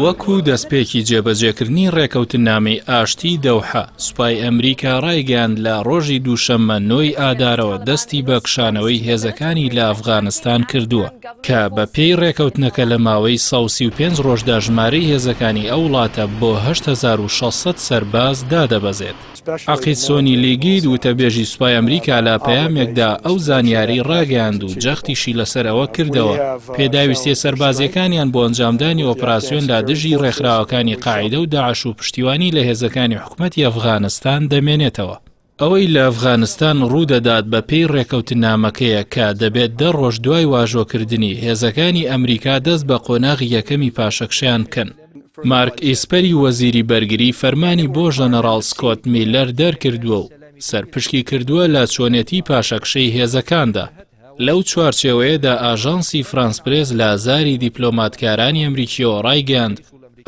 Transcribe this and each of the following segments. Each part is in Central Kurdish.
وەکو دەستپێکی جێبەجێکردنی ڕێکەوتنامەی ئاشتی دەوحە، سوپای ئەمریکا ڕایگەیاند لە ڕۆژی دووشەممە 9 ئادارەوە دەستی بە کشانەوەی هێزەکانی لە ئەفغانستان کردووە کە بە پێی ڕێکەوتنەکە لە ماوەی 135 ڕۆژدا ژمارەی هێزەکانی ئەو وڵاتە بۆ 8600 سەرباز دادەبەزێت. عەقید سۆنی لیگید وتەبێژی سوپای ئەمریکا لە پەیامێکدا ئەو زانیاری ڕاگەیاند و جەختیشی لەسەرەوە کردەوە پێداویستیە سەربازیەکانیان بۆ ئەنجامدانی ئۆپراسیۆن لە دژی ڕێکخراوەکانی قاعیدە و داعش و پشتیوانی لە هێزەکانی حکومەتی ئەفغانستان دەمێنێتەوە. ئەوەی لە ئەفغانستان ڕوودەدات بە پێی ڕێکەوتنامەکەیە کە دەبێت 10 ڕۆژ دوای واژۆکردنی هێزەکانی ئەمریکا دەست بە قۆناغی یەکەمی پاشەکشیان بکەن. مارک ئیسپەری وەزیری بەرگری فەرمانی بۆ ژەنەڕاڵ سکۆت میلەر دەرکردووە و سەرپشکی کردووە لە چۆنێتی پاشەکشەی هێزەکاندا. لەو چوارچێوەیەدا ئاژانسی فرانس پرێس لە ئازاری دیپلۆماتکارانی ئەمریکیەوە ڕایگەیاند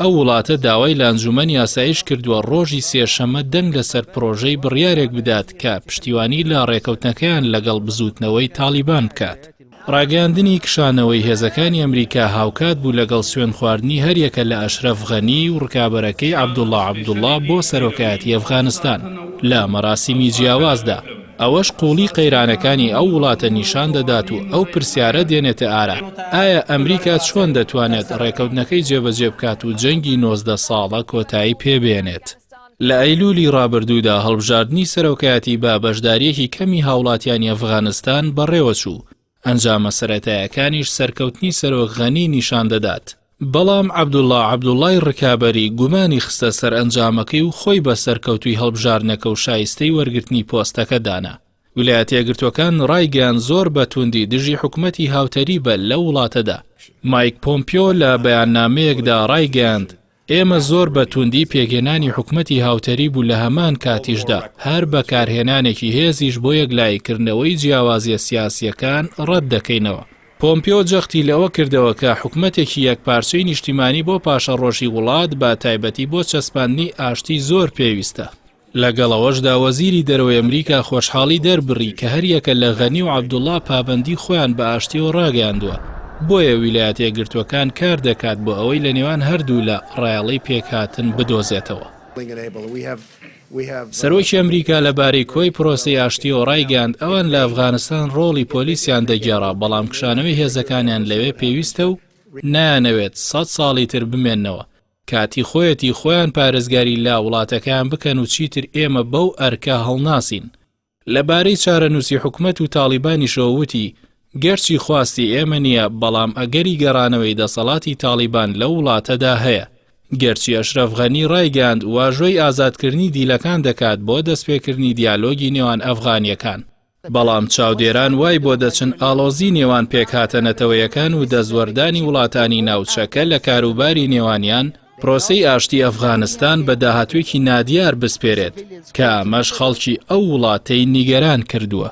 ئەو وڵاتە داوای لە ئەنجومەن یاساییش کردووە ڕۆژی سێشەممە دەنگ لەسەر پرۆژەی بڕیارێک بدات کە پشتیوانی لە ڕێکەوتنەکەیان لەگەڵ بزوتنەوەی تالیبان بکات. ڕاگەاندنی کشانەوەی هێزەکانی ئەمریکا هاوکات بوو لەگەڵ سوێن خواردنی هەریەکە لە ئەشرەف غەنی و ڕکابەرەکەی عەبدوڵڵا عەبدوڵڵا بۆ سەرۆکایەتی ئەفغانستان لە مەراسیمی جیاوازدا. ئەوەش قوڵی قەیرانەکانی ئەو وڵاتە نیشان دەدات و ئەو پرسیارە دێنێتە ئارا ئایا ئەمریکا چۆن دەتوانێت ڕێکەوتنەکەی جێبەجێ بکات و جەنگی 19 ساڵە کۆتایی پێبێنێت. لە ئەیلولی ڕابردوودا هەڵبژاردننی سەرۆکایەتی با بەشداریەکی کەمی هاوڵاتیانی ئەفغانستان بەڕێوە چوو. ئەنجامە سەرەتایەکانیش سەرکەوتنی سەرۆک غەنی نیشان دەدات. بەڵام عەبدوڵڵا عەبدوڵڵای ڕکابەری گومانی خستە سەر ئەنجامەکەی و خۆی بە سەرکەوتوی هەڵبژاردنەکە و شایستەی وەرگرتنی پۆستەکە دانا. ویلایەتە یەکگرتووەکان ڕایگەیاند زۆر بەتوندی دژی حکومەتی هاوتەری بە لە وڵاتەدا. مایک پۆمپیۆ لە بەیاننامەیەکدا ڕایگەیاند ئێمە زۆر بەتوندی پێگەێنانی حکومەتی هاوتەری بوو لە هەمان کاتیشدا هەر بەکارهێنانێکی هێزیش بۆ یەکلایکردنەوەی جیاوازیە سیاسیەکان ڕەت دەکەینەوە. پۆمپیۆ جەختی لەوە کردەوە کە حکومەتێکی یەکپارچەی نیشتیمانی بۆ پاشەڕۆژی وڵات بە تایبەتی بۆ چەسپاندنی ئاشتی زۆر پێویستە. لەگەڵەوەشدا وەزیری دەرەوەی ئەمریکا خۆشحاڵی دەربڕی کە هەریەکە لە غەنی و عەبدوڵڵا پابەندی خۆیان بە ئاشتیەوە ڕاگەیاندووە. بۆیە ویلایەتە یەکگرتووەکان کار دەکات بۆ ئەوەی لە نێوان هەردوو لە ڕایەڵەی پێکهاتن بدۆزێتەوە. سەرۆکی ئەمریکا لەبارەی کۆی پرۆسەی ئاشتیەوە ڕایگەیاند ئەوان لە ئەفغانستان ڕۆڵی پۆلیسیان دەگێڕا بەڵام کشانەوەی هێزەکانیان لەوێ پێویستە و نایانەوێت 100 ساڵی تر بمێننەوە. کاتی خۆیەتی خۆیان پارێزگاری لا وڵاتەکان بکەن و چیتر ئێمە بەو ئەرکە هەڵناسین. لەبارەی چارەنووسی حکومەت و تالیبانیشەوە وتی گەرچی خواستی ئێمە نییە بەڵام ئەگەری گەڕانەوەی دەسەڵاتی تالیبان لە وڵاتەدا هەیە. گەرچی ئەشرەف غەنی ڕایگەاند واژۆی ئازادکردنی دیلەکان دەکات بۆ دەستپێکردنی دیالۆگی نێوان ئەفغانیەکان. بەڵام چاودێران وای بۆ دەچن ئاڵۆزی نێوان پێکهاتەنەتەوەیەکان و دەزوەردانی وڵاتانی ناوچەکە لە کاروباری نێوانیان پرۆسەی ئاشتی ئەفغانستان بە داهاتوێکی نادیار بسپێرێت کە ئەمەش خەڵکی ئەو وڵاتەی نیگەران کردووە.